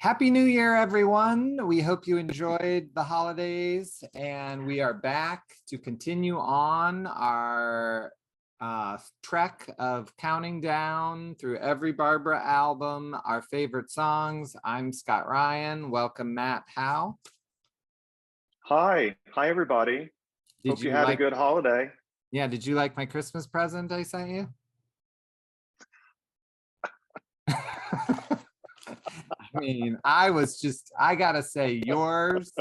Happy New Year, everyone. We hope you enjoyed the holidays, and we are back to continue on our trek of counting down through every Barbra album, our favorite songs. I'm Scott Ryan. Welcome, Matt Howe. Hi everybody. Hope you had a good holiday. Yeah, did you like my Christmas present I sent you? I mean, I gotta say, yours,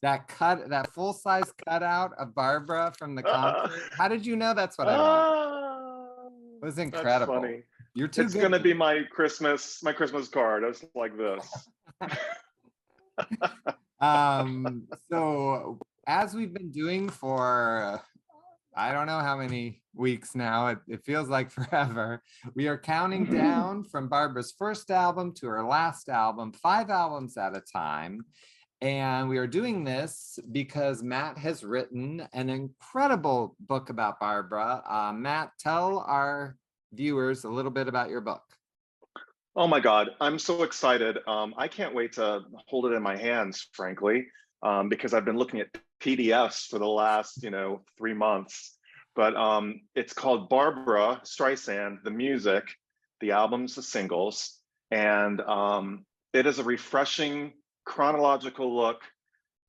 that full-size cutout of Barbra from the concert. How did you know that's what I want? It was incredible. That's funny. You're too It's good. gonna be my Christmas card. It's like this. So as we've been doing for I don't know how many weeks now, it feels like forever. We are counting down from Barbra's first album to her last album, 5 albums at a time. And we are doing this because Matt has written an incredible book about Barbra. Matt, tell our viewers a little bit about your book. Oh my God, I'm so excited. I can't wait to hold it in my hands, frankly, because I've been looking at PDFs for the last, 3 months. But it's called Barbra, Streisand, the music, the albums, the singles. And it is a refreshing chronological look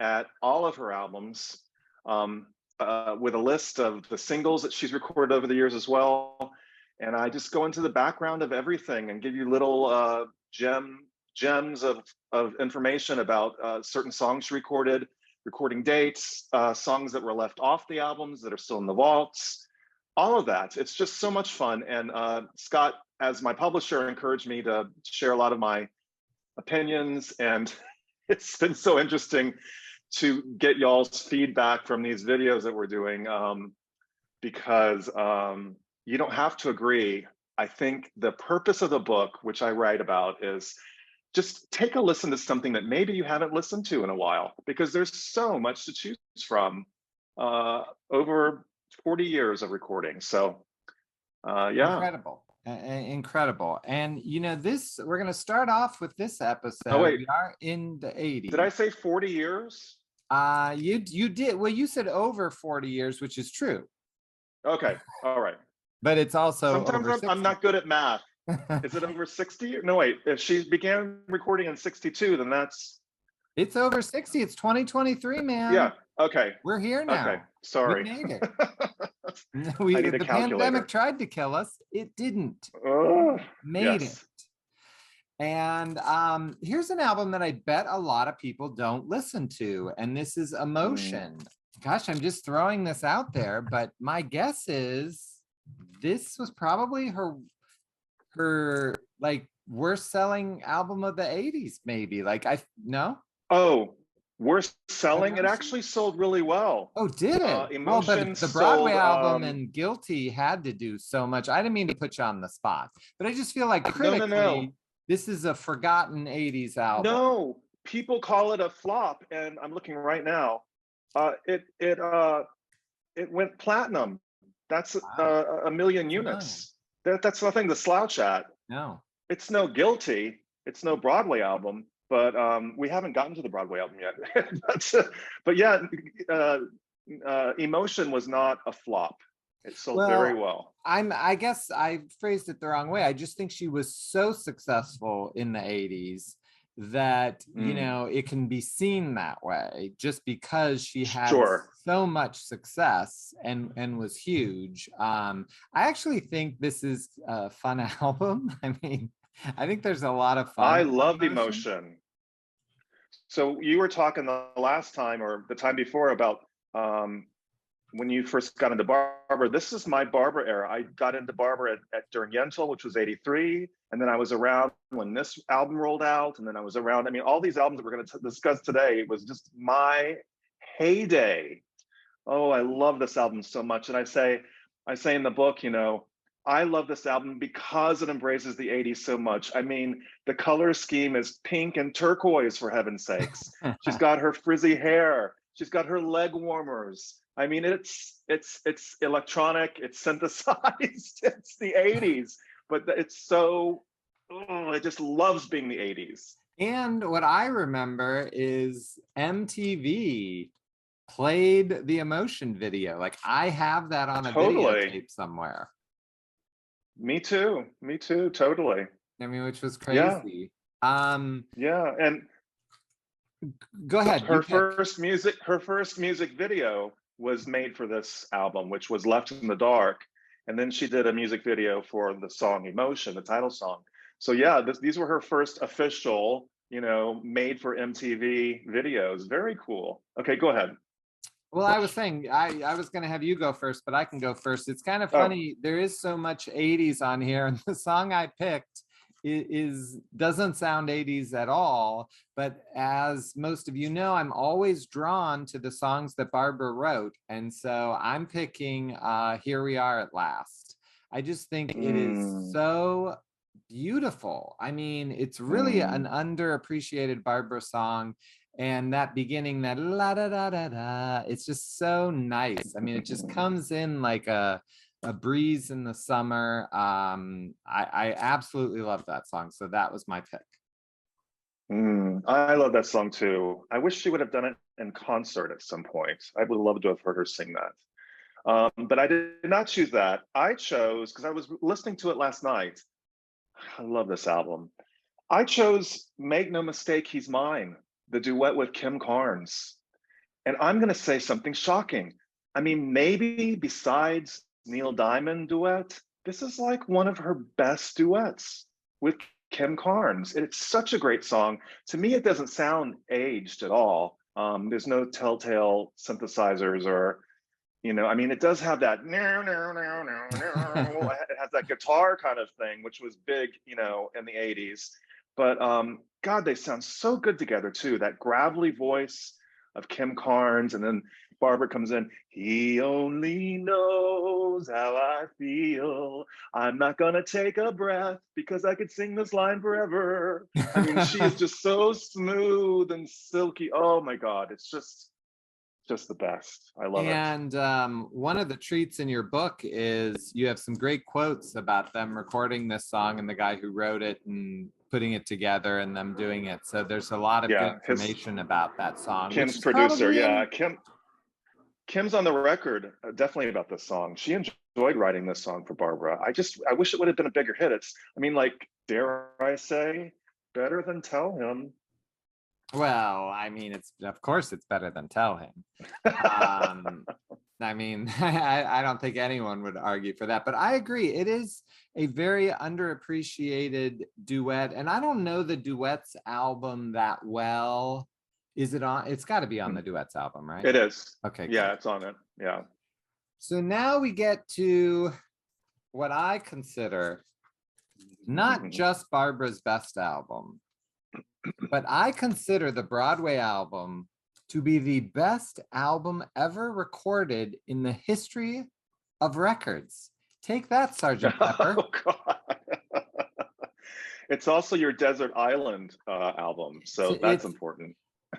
at all of her albums with a list of the singles that she's recorded over the years as well. And I just go into the background of everything and give you little gems of information about certain songs she recorded, recording dates, songs that were left off the albums that are still in the vaults, all of that. It's just so much fun. And Scott, as my publisher, encouraged me to share a lot of my opinions. And it's been so interesting to get y'all's feedback from these videos that we're doing because you don't have to agree. I think the purpose of the book, which I write about, is just take a listen to something that maybe you haven't listened to in a while, because there's so much to choose from over 40 years of recording. So yeah. Incredible. And we're going to start off with this episode. Oh, wait. We are in the 80s. Did I say 40 years? You did. Well, you said over 40 years, which is true. Okay. All right. But it's also sometimes I'm not good at math. Is it over 60? No, wait. If she began recording in 62, then it's over 60. It's 2023, man. Yeah. Okay. We're here now. Okay. Sorry. We made it. The pandemic tried to kill us. It didn't. Made it. And here's an album that I bet a lot of people don't listen to, and this is Emotion. Gosh, I'm just throwing this out there, but my guess is this was probably her like worst selling album of the 80s, maybe. Oh, worst selling? It actually sold really well. Oh, did it? Emotion but the Broadway album and Guilty had to do so much. I didn't mean to put you on the spot, but I just feel like critically, no. This is a forgotten 80s album. No, people call it a flop, and I'm looking right now. It went platinum. That's wow. 1 million units. That's nothing to slouch at. No, it's no Guilty. It's no Broadway album, but we haven't gotten to the Broadway album yet. But yeah, Emotion was not a flop. It sold very well. I guess I phrased it the wrong way. I just think she was so successful in the 80s that it can be seen that way, just because she had so much success and was huge. I actually think this is a fun album. I mean, I think there's a lot of fun. I love Emotion. So you were talking the last time or the time before about when you first got into Barbra. This is my Barbra era. I got into Barbra during Yentl, which was 83. And then I was around when this album rolled out. And then I was around, all these albums that we're going to discuss today, it was just my heyday. Oh, I love this album so much. And I say in the book, I love this album because it embraces the 80s so much. I mean, the color scheme is pink and turquoise, for heaven's sakes. She's got her frizzy hair. She's got her leg warmers. I mean, it's electronic, it's synthesized, it's the 80s, but it's so, it just loves being the 80s. And what I remember is MTV played the Emotion video. Like I have that on a Totally. videotape somewhere. Me too. Me too. Totally. I mean, which was Yeah. crazy. Um, Yeah. And Go ahead, you pick. her first music video was made for this album, which was Left in the Dark. And then she did a music video for the song Emotion, the title song. So yeah, these were her first official, made for MTV videos. Very cool. Okay, go ahead. Well, I was saying I was going to have you go first, but I can go first. It's kind of Oh, funny. There is so much 80s on here, and the song I picked is doesn't sound 80s at all. But as most of you know, I'm always drawn to the songs that Barbra wrote, and so I'm picking "Here We Are at Last." I just think it is mm, so beautiful. I mean, it's really an mm. underappreciated Barbra song, and that beginning, that la da da da da, it's just so nice. I mean, it just comes in like a breeze in the summer. I absolutely love that song, so that was my pick. I love that song too. I wish she would have done it in concert at some point. I would love to have heard her sing that. But I did not choose that. I chose, because I was listening to it last night. I love this album. I chose Make No Mistake, He's Mine, the duet with Kim Carnes. And I'm going to say something shocking. I mean, maybe besides Neil Diamond duet, this is like one of her best duets with Kim Carnes. It's such a great song. To me, it doesn't sound aged at all. There's no telltale synthesizers or, I mean, it does have that, it has that guitar kind of thing, which was big, in the 80s. But God, they sound so good together too. That gravelly voice of Kim Carnes, and then Barbra comes in. He only knows how I feel. I'm not gonna take a breath because I could sing this line forever. I mean, she is just so smooth and silky. Oh my God, it's just the best. I love it. And one of the treats in your book is you have some great quotes about them recording this song and the guy who wrote it and putting it together and them doing it. So there's a lot of good Yeah, his information about that song, which Kim's is producer. probably Yeah, in. Kim's on the record definitely about this song. She enjoyed writing this song for Barbra. I wish it would have been a bigger hit. I mean, like, dare I say, better than Tell Him. Well, I mean, it's of course it's better than Tell Him. I mean, I don't think anyone would argue for that, but I agree. It is a very underappreciated duet, and I don't know the duets album that well. Is it on? It's got to be on the duets album, right? It is. Okay, Yeah, good. it's on it. Yeah. So now we get to what I consider not just Barbra's best album, but I consider the Broadway album to be the best album ever recorded in the history of records. Take that, Sergeant Pepper. Oh God. It's also your Desert Island album, so that's It's, important.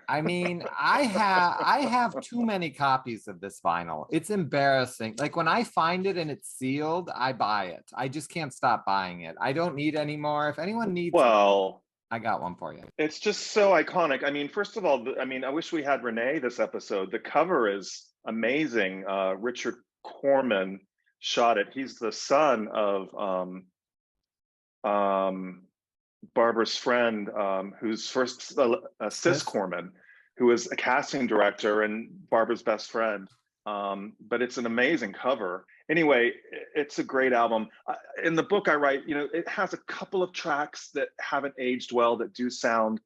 I mean, I have too many copies of this vinyl. It's embarrassing. Like when I find it and it's sealed, I buy it. I just can't stop buying it. I don't need any more. If anyone needs one, Well, I got one for you. it's just so iconic. I mean, first of all, I mean, I wish we had Renee this episode. The cover is amazing. Richard Corman shot it. He's the son of Barbara's friend, who's first Sis This Corman, who was a casting director and Barbara's best friend. But it's an amazing cover. Anyway, it's a great album. In the book I write, it has a couple of tracks that haven't aged well that do sound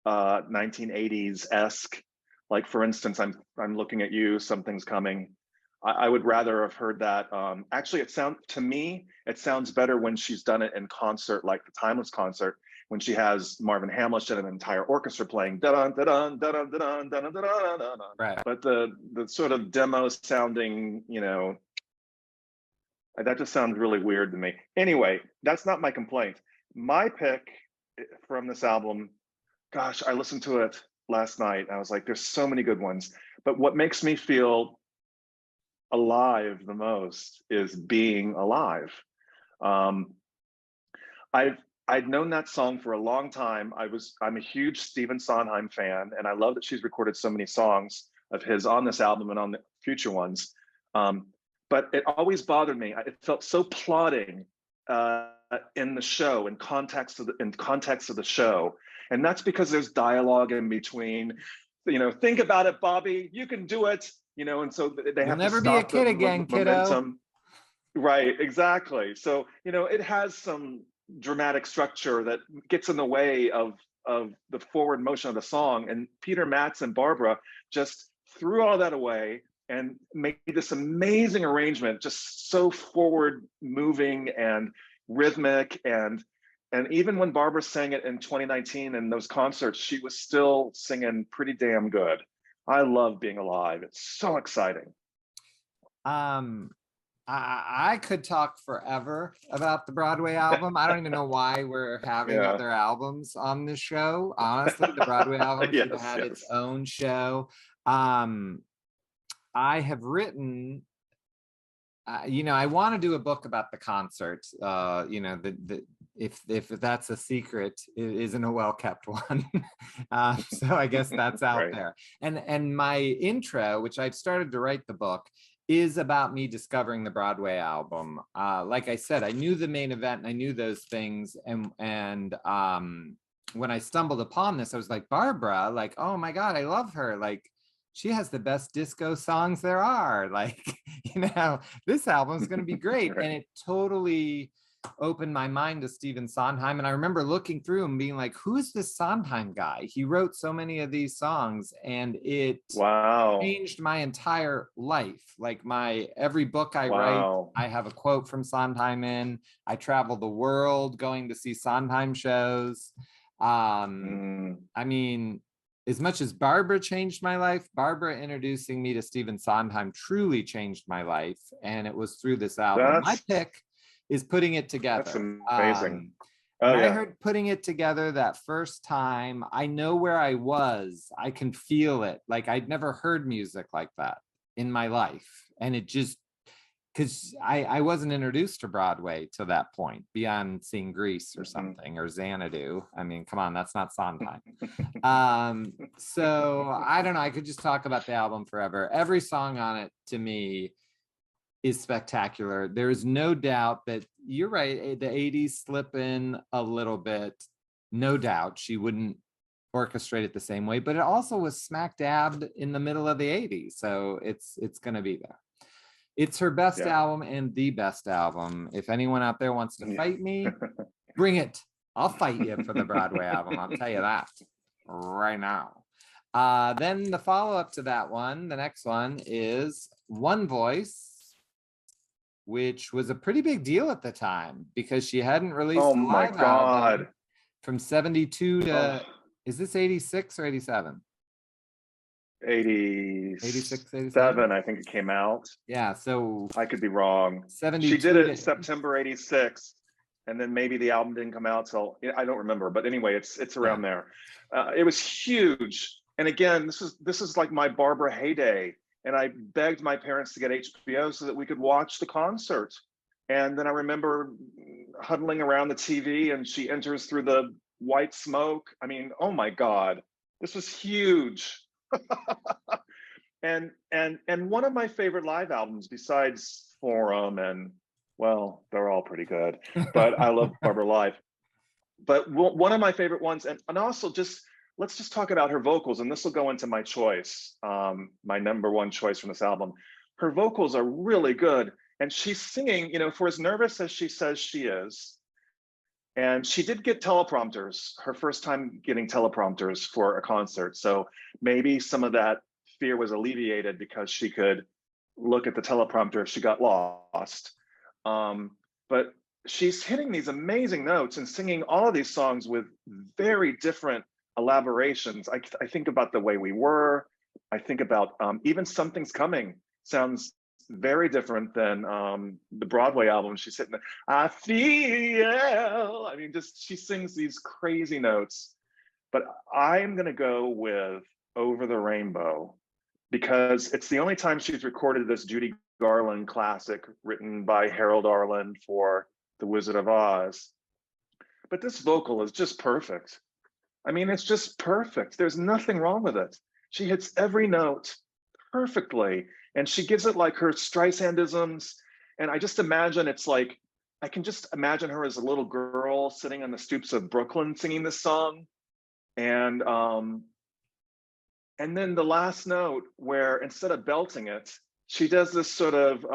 1980s esque. Like for instance, I'm looking at you. Something's coming. I would rather have heard that. Actually, it sounds better when she's done it in concert, like the Timeless concert, when she has Marvin Hamlish and an entire orchestra playing da-dun, da-dun, da-dun, da-dun, da-dun, da-dun, da-dun. right. But the sort of demo sounding, that just sounds really weird to me. Anyway, that's not my complaint. My pick from this album, gosh, I listened to it last night. I was like, there's so many good ones. But what makes me feel alive the most is Being Alive. Um, I've I'd known that song for a long time. I'm a huge Stephen Sondheim fan, and I love that she's recorded so many songs of his on this album and on the future ones. But it always bothered me. It felt so plodding in the show, in context of the show, and that's because there's dialogue in between. Think about it, Bobby. You can do it. And so they You'll have never to be a stop kid the again, kiddo. momentum. Right, exactly. So it has some dramatic structure that gets in the way of the forward motion of the song. And Peter Matz and Barbra just threw all that away and made this amazing arrangement, just so forward moving and rhythmic. And even when Barbra sang it in 2019 in those concerts, she was still singing pretty damn good. I love Being Alive. It's so exciting. I could talk forever about the Broadway album. I don't even know why we're having other albums on this show. Honestly, the Broadway album should have had its own show. I have written, I want to do a book about the concert. If that's a secret, it isn't a well-kept one. So I guess that's out there. And my intro, which I've started to write the book, is about me discovering the Broadway album. Like I said, I knew the main event and I knew those things. And when I stumbled upon this, I was like, Barbra, like, oh my God, I love her. Like, she has the best disco songs there are. Like, this album is going to be great. And it totally opened my mind to Stephen Sondheim. And I remember looking through and being like, who's this Sondheim guy? He wrote so many of these songs, and it changed my entire life. Like every book I write, I have a quote from Sondheim in. I travel the world going to see Sondheim shows. I mean, as much as Barbra changed my life, Barbra introducing me to Stephen Sondheim truly changed my life. And it was through this album. My pick is Putting It Together. That's amazing. I heard Putting It Together that first time, I know where I was. I can feel it. Like, I'd never heard music like that in my life. And it just, because I wasn't introduced to Broadway to that point, beyond seeing Grease or something, or Xanadu. I mean, come on, that's not Sondheim. So I don't know. I could just talk about the album forever. Every song on it, to me, is spectacular. There's no doubt that you're right. The 80s slip in a little bit. No doubt she wouldn't orchestrate it the same way, but it also was smack dab in the middle of the 80s. So it's going to be there. It's her best album and the best album. If anyone out there wants to fight me, bring it. I'll fight you for the Broadway album. I'll tell you that right now. Then the follow-up to that one, the next one is One Voice, which was a pretty big deal at the time because she hadn't released a live album from 72 to, is this 86 or 87? 86, 87, I think it came out. Yeah, so I could be wrong. 72. She did it in September 86, and then maybe the album didn't come out till, I don't remember, but anyway, it's around there. It was huge. And again, this is like my Barbra heyday. And I begged my parents to get HBO so that we could watch the concert. And then I remember huddling around the TV, and she enters through the white smoke. I mean, oh my God, this was huge. and one of my favorite live albums, besides Forum, and well, they're all pretty good, but I love Barbra live. But one of my favorite ones, and also let's just talk about her vocals, and this will go into my choice, my number one choice from this album. Her vocals are really good, and she's singing, for as nervous as she says she is. And she did get teleprompters, her first time getting teleprompters for a concert. So maybe some of that fear was alleviated because she could look at the teleprompter if she got lost. But she's hitting these amazing notes and singing all of these songs with very different elaborations. I think about The Way We Were. I think about even Something's Coming sounds very different than the Broadway album. She's hitting the, I feel, I mean, just she sings these crazy notes. But I'm gonna go with Over the Rainbow because it's the only time she's recorded this Judy Garland classic written by Harold Arlen for The Wizard of Oz. but this vocal is just perfect. I mean, it's just perfect. There's nothing wrong with it. She hits every note perfectly, and she gives it like her Streisandisms. And I just imagine it's like, I can just imagine her as a little girl sitting on the stoops of Brooklyn singing this song. And then the last note where instead of belting it, she does this sort of,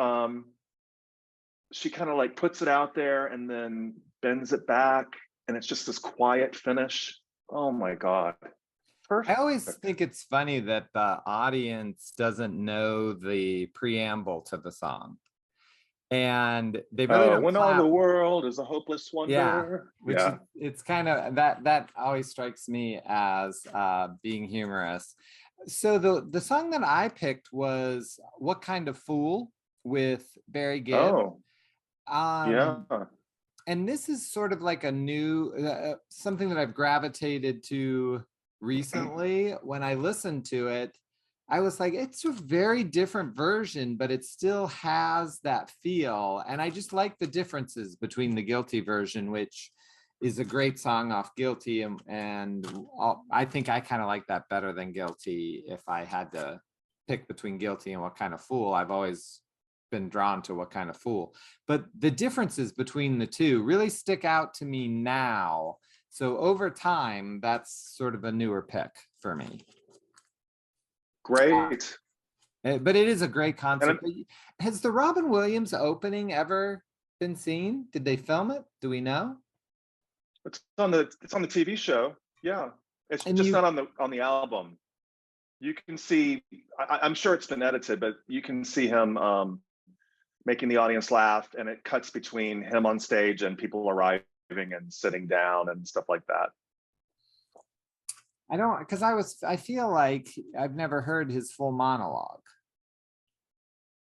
she kind of like puts it out there and then bends it back. And it's just this quiet finish. Oh my God. I Perfect. always think it's funny that the audience doesn't know the preamble to the song. And they really don't When all clap. the world is a hopeless Yeah, wonder. which Yeah. it's kind of that always strikes me as being humorous. So the song that I picked was "What Kind of Fool" with Barry Gibb. Oh, yeah. And this is sort of like a new something that I've gravitated to recently. When I listened to it, I was like, it's a very different version, but it still has that feel. And I just like the differences between the Guilty version, which is a great song off Guilty. And I think I kind of like that better than Guilty. If I had to pick between Guilty and What Kind of Fool, I've always been drawn to What Kind of Fool. But the differences between the two really stick out to me now. So over time, that's sort of a newer pick for me. Great. But it is a great concert. Has the Robin Williams opening ever been seen? Did they film it? Do we know? It's on the TV show. Yeah. It's just not on the album. You can see, I'm sure it's been edited, but you can see him making the audience laugh, and it cuts between him on stage and people arriving and sitting down and stuff like that. I don't, because I feel like I've never heard his full monologue.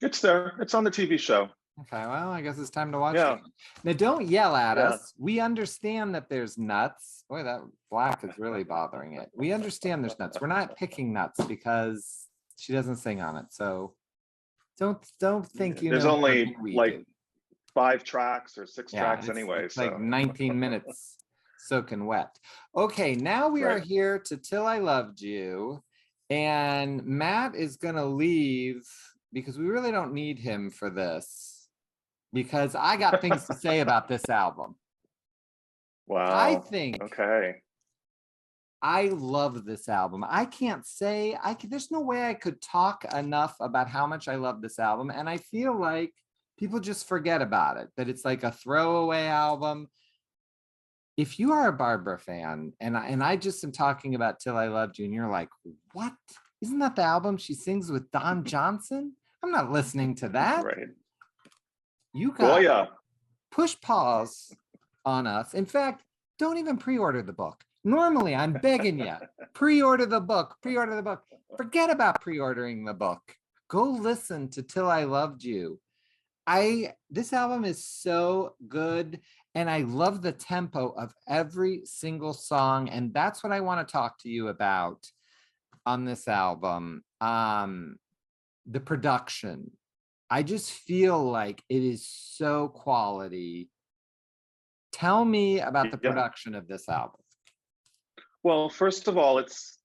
It's there. It's on the TV show. Okay, well, I guess it's time to watch it. Now, don't yell at us. We understand that there's nuts. Boy, that black is really bothering it. We understand there's nuts. We're not picking nuts because she doesn't sing on it. So don't think you there's know. There's only like do. 5 tracks or 6 tracks anyway. It's like 19 minutes soaking wet. Okay, now we are here to Till I Loved You. And Matt is going to leave because we really don't need him for this, because I got things to say about this album. Wow. I think. Okay. I love this album. I can't say, there's no way I could talk enough about how much I love this album. And I feel like people just forget about it, that it's like a throwaway album. If you are a Barbra fan, and I just am talking about Till I Loved You, and you're like, what? Isn't that the album she sings with Don Johnson? I'm not listening to that. Right. You got push pause on us. In fact, don't even pre-order the book. Normally, I'm begging you, pre-order the book, pre-order the book. Forget about pre-ordering the book. Go listen to Till I Loved You. This album is so good, and I love the tempo of every single song, and that's what I want to talk to you about on this album. The production. I just feel like it is so quality. Tell me about the production of this album. Well, first of all, it's,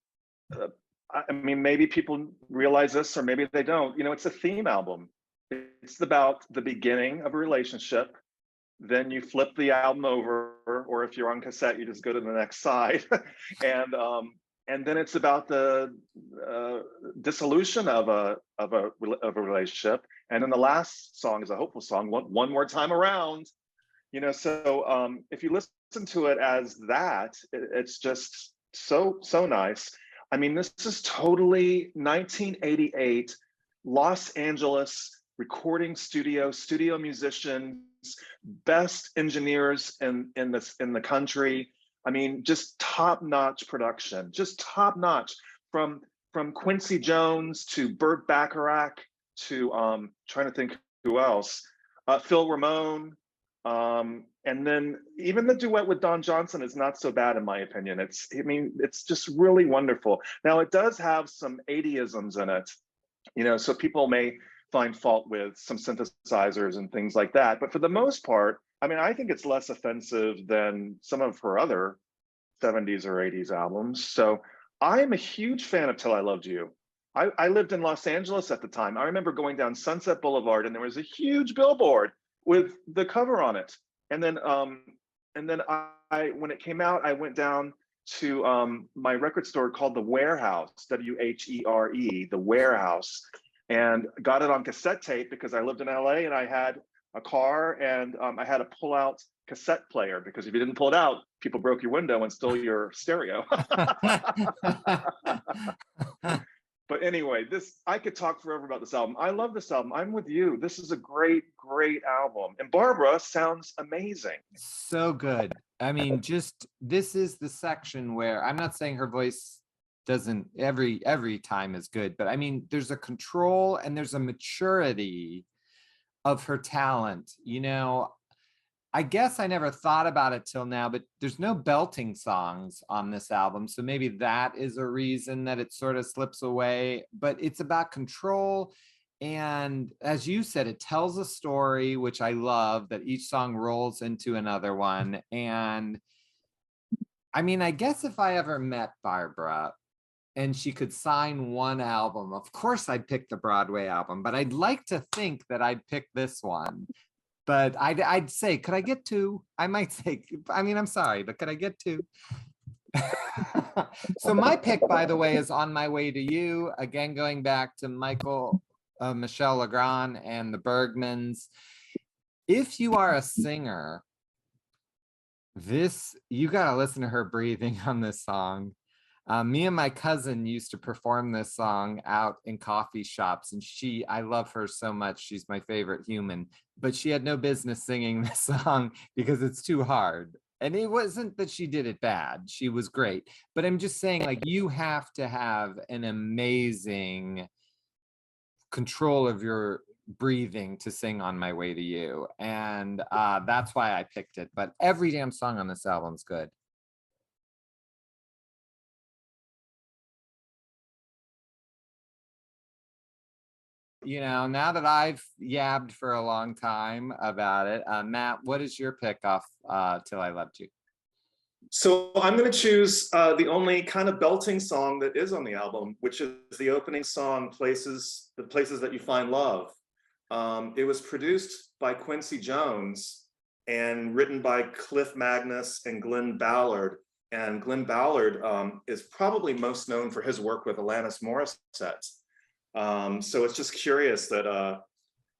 I mean, maybe people realize this or maybe they don't. You know, it's a theme album. It's about the beginning of a relationship. Then you flip the album over, or if you're on cassette, you just go to the next side. And then it's about the dissolution of a relationship. And then the last song is a hopeful song, One More Time Around. You know, so if you listen to it as that, it's just so nice. I mean, this is totally 1988 Los Angeles recording studio musicians, best engineers in the country. I mean, just top-notch production, just top-notch, from Quincy Jones to Burt Bacharach to trying to think who else, Phil Ramone. And then even the duet with Don Johnson is not so bad in my opinion. It's just really wonderful. Now it does have some 80isms in it, you know, so people may find fault with some synthesizers and things like that. But for the most part, I mean, I think it's less offensive than some of her other 70s or 80s albums. So I'm a huge fan of Till I Loved You. I lived in Los Angeles at the time. I remember going down Sunset Boulevard and there was a huge billboard with the cover on it. And then when it came out, I went down to my record store called The Warehouse, Where, The Warehouse, and got it on cassette tape because I lived in LA and I had a car and I had a pull out cassette player because if you didn't pull it out, people broke your window and stole your stereo. But anyway, I could talk forever about this album. I love this album. I'm with you. This is a great, great album. And Barbra sounds amazing. So good. I mean, just this is the section where I'm not saying her voice doesn't every time is good, but I mean, there's a control and there's a maturity of her talent. You know, I guess I never thought about it till now, but there's no belting songs on this album. So maybe that is a reason that it sort of slips away, but it's about control. And as you said, it tells a story, which I love, that each song rolls into another one. And I mean, I guess if I ever met Barbra and she could sign one album, of course I'd pick the Broadway album, but I'd like to think that I'd pick this one. But I'd say, could I get two? I might say, I mean, I'm sorry, but could I get two? So my pick, by the way, is On My Way to You. Again, going back to Michel Legrand and the Bergmans. If you are a singer, you got to listen to her breathing on this song. Me and my cousin used to perform this song out in coffee shops, and I love her so much. She's my favorite human, but she had no business singing this song because it's too hard. And it wasn't that she did it bad. She was great. But I'm just saying, like, you have to have an amazing control of your breathing to sing On My Way to You. And that's why I picked it. But every damn song on this album's good. You know, now that I've yabbed for a long time about it, Matt, what is your pick off Till I Loved You? So I'm going to choose the only kind of belting song that is on the album, which is the opening song, The Places That You Find Love. It was produced by Quincy Jones and written by Cliff Magnus and Glenn Ballard. And Glenn Ballard is probably most known for his work with Alanis Morissette. So it's just curious that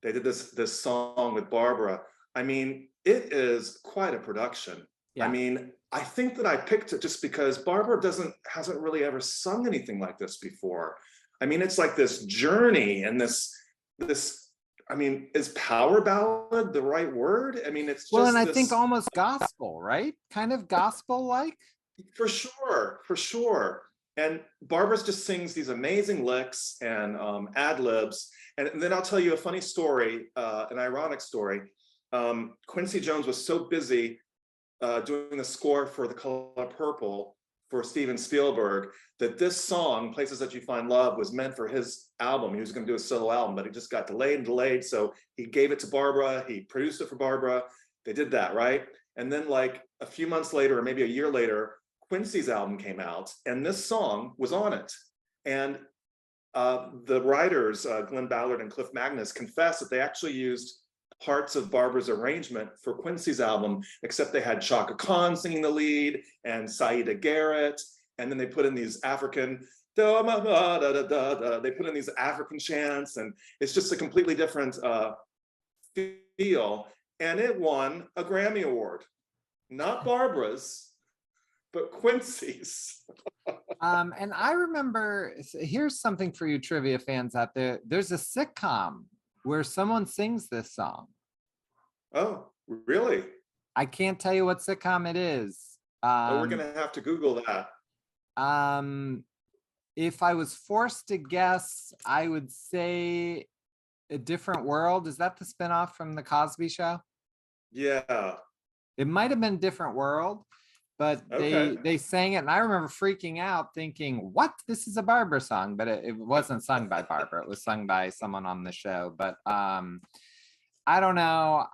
they did this song with Barbra. I mean, it is quite a production. Yeah. I mean, I think that I picked it just because Barbra hasn't really ever sung anything like this before. I mean, it's like this journey and this. I mean, is power ballad the right word? I mean, it's just and I think almost gospel, right? Kind of gospel-like. For sure. And Barbra just sings these amazing licks and ad libs. And then I'll tell you a funny story, an ironic story. Quincy Jones was so busy doing the score for The Color Purple for Steven Spielberg that this song, Places That You Find Love, was meant for his album. He was going to do a solo album, but it just got delayed. So he gave it to Barbra. He produced it for Barbra. They did that, right? And then like a few months later, or maybe a year later, Quincy's album came out and this song was on it. And the writers, Glenn Ballard and Cliff Magnus, confessed that they actually used parts of Barbra's arrangement for Quincy's album, except they had Chaka Khan singing the lead and Saida Garrett. And then they put in these African, they put in these African chants, and it's just a completely different feel. And it won a Grammy Award, not Barbra's, but Quincy's. And I remember, here's something for you trivia fans out there. There's a sitcom where someone sings this song. Oh, really? I can't tell you what sitcom it is. We're gonna have to Google that. If I was forced to guess, I would say A Different World. Is that the spinoff from The Cosby Show? Yeah. It might have been Different World, but they sang it, and I remember freaking out thinking, what? This is a Barbra song, but it wasn't sung by Barbra. It was sung by someone on the show. But I don't know.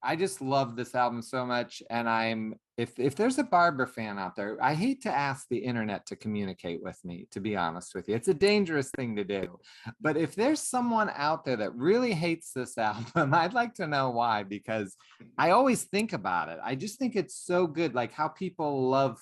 I just love this album so much. And if there's a Barbra fan out there, I hate to ask the internet to communicate with me, to be honest with you. It's a dangerous thing to do. But if there's someone out there that really hates this album, I'd like to know why, because I always think about it. I just think it's so good, like how people love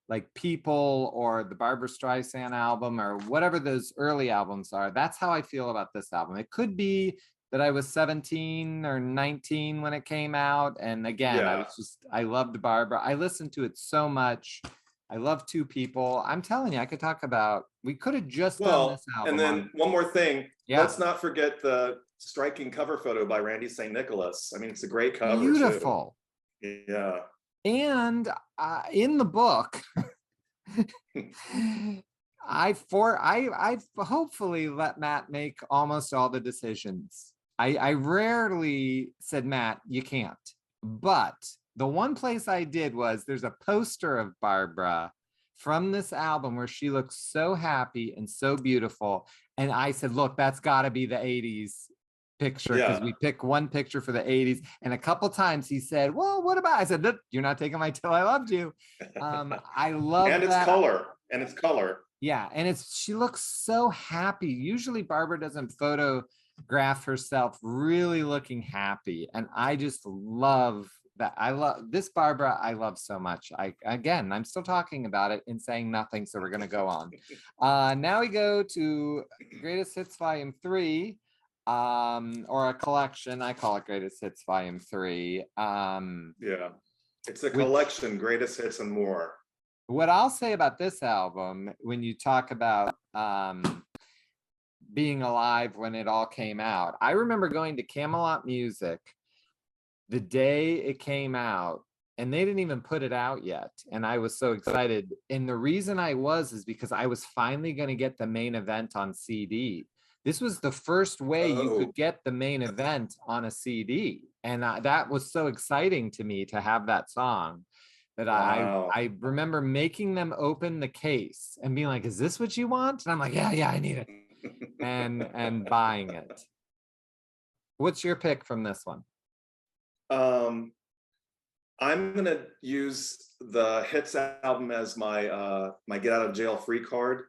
like People or the Barbra Streisand album or whatever those early albums are. That's how I feel about this album. It could be that I was 17 or 19 when it came out. And again, Yeah. I loved Barbra. I listened to it so much. I love Two People. I'm telling you, I could talk about, we could have just done this album. And then one more thing, Yeah. let's not forget the striking cover photo by Randy St. Nicholas. I mean, it's a great cover. Beautiful. Too. Yeah. And in the book, I've hopefully let Matt make almost all the decisions. I rarely said, Matt, you can't. But the one place I did was there's a poster of Barbra from this album where she looks so happy and so beautiful. And I said, look, that's got to be the 80s picture, because we pick one picture for the 80s. And a couple times he said, well, what about, I said, look, you're not taking my Till I Loved You. I love and that. It's color. Yeah, and she looks so happy. Usually Barbra doesn't photograph herself really looking happy, and I just love that. I love this Barbra. I love so much. I'm still talking about it and saying nothing, so we're gonna go on. Now we go to Greatest Hits Volume 3, or a collection. I call it Greatest Hits Volume 3. Yeah, it's a collection, Greatest Hits and More. What I'll say about this album, when you talk about being alive when it all came out, I remember going to Camelot Music the day it came out, and they didn't even put it out yet. And I was so excited. And the reason I was is because I was finally going to get the Main Event on CD. This was the first way you could get the Main Event on a CD. And that was so exciting to me to have that song. That I remember making them open the case and being like, is this what you want? And I'm like, yeah, I need it. and buying it. What's your pick from this one? I'm gonna use the Hits album as my my get out of jail free card.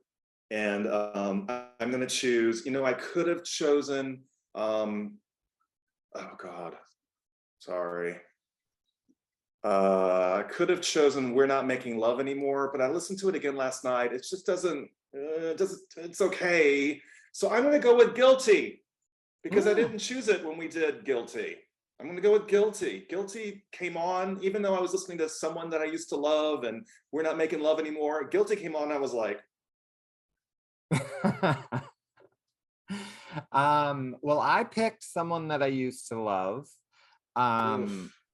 And I'm gonna choose, I could have chosen oh God, sorry. I could have chosen We're Not Making Love Anymore, but I listened to it again last night. It just doesn't, it's okay. So I'm gonna go with Guilty, because I didn't choose it when we did Guilty. I'm gonna go with Guilty. Guilty came on, even though I was listening to Someone That I Used to Love and We're Not Making Love Anymore. Guilty came on, and I was like. Well, I picked Someone That I Used to Love.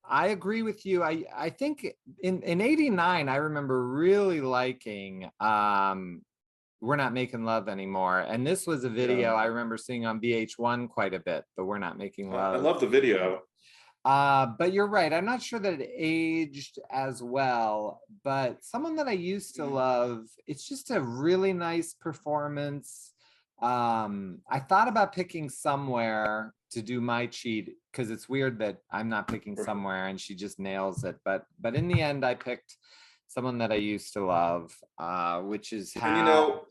I agree with you. I think in 89, I remember really liking We're Not Making Love Anymore. And this was a video I remember seeing on VH1 quite a bit, the We're Not Making Love. I love the video. But you're right. I'm not sure that it aged as well, but Someone That I Used to Love, it's just a really nice performance. I thought about picking Somewhere to do my cheat, because it's weird that I'm not picking Somewhere and she just nails it. But in the end, I picked Someone That I Used to Love, which is how.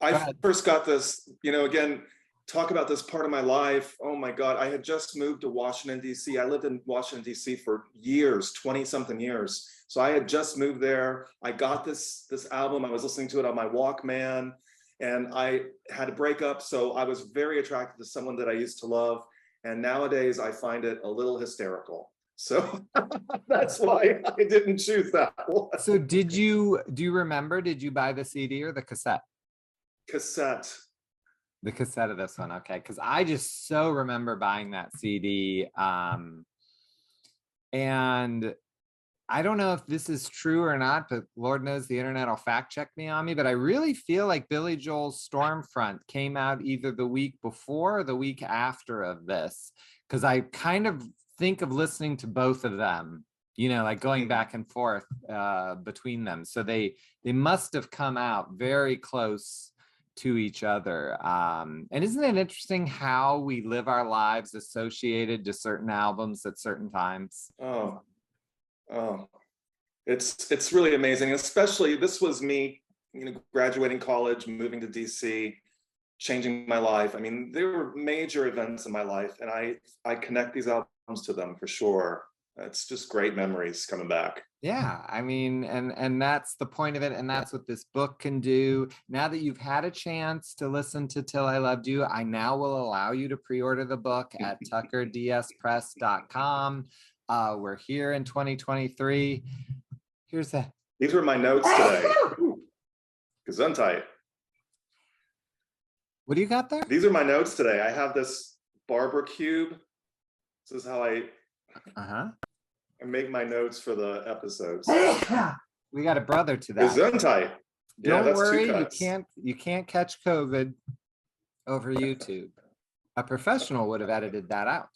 And I first got this, again, talk about this part of my life. Oh my God, I had just moved to Washington, D.C. I lived in Washington, D.C. for years, 20 something years. So I had just moved there. I got this album. I was listening to it on my Walkman. And I had a breakup, so I was very attracted to Someone That I Used to Love. And nowadays I find it a little hysterical. So that's why I didn't choose that one. So do you remember, did you buy the CD or the cassette? Cassette. The cassette of this one, okay. Because I just so remember buying that CD. And I don't know if this is true or not, but Lord knows the internet will fact check me on me. But I really feel like Billy Joel's Stormfront came out either the week before or the week after of this, because I kind of think of listening to both of them, like going back and forth between them. So they must have come out very close to each other. And isn't it interesting how we live our lives associated to certain albums at certain times? Oh, it's really amazing. Especially this was me, graduating college, moving to DC, changing my life. I mean, there were major events in my life, and I connect these albums to them for sure. It's just great memories coming back. Yeah, I mean, and that's the point of it, and that's what this book can do. Now that you've had a chance to listen to Till I Loved You, I now will allow you to pre-order the book at tuckerdspress.com. We're here in 2023. Here's that. These were my notes today. Gesundheit. What do you got there? These are my notes today. I have this Barbra cube. This is how I make my notes for the episodes. We got a brother to that. Gesundheit. Yeah, Don't worry, you can't catch COVID over YouTube. A professional would have edited that out.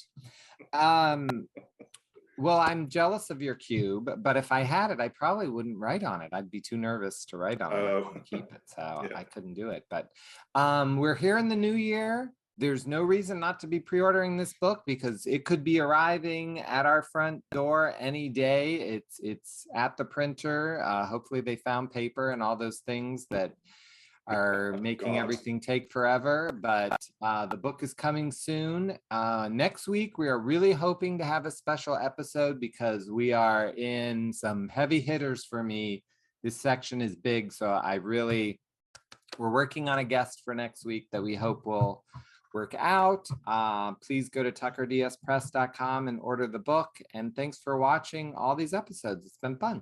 Well, I'm jealous of your cube, but if I had it, I probably wouldn't write on it. I'd be too nervous to write on it and keep it, so I couldn't do it. But we're here in the new year. There's no reason not to be pre-ordering this book because it could be arriving at our front door any day. It's at the printer. Hopefully they found paper and all those things that are making everything take forever, but the book is coming soon. Next week, we are really hoping to have a special episode because we are in some heavy hitters for me. This section is big, so we're working on a guest for next week that we hope will work out. Please go to tuckerdspress.com and order the book. And thanks for watching all these episodes. It's been fun.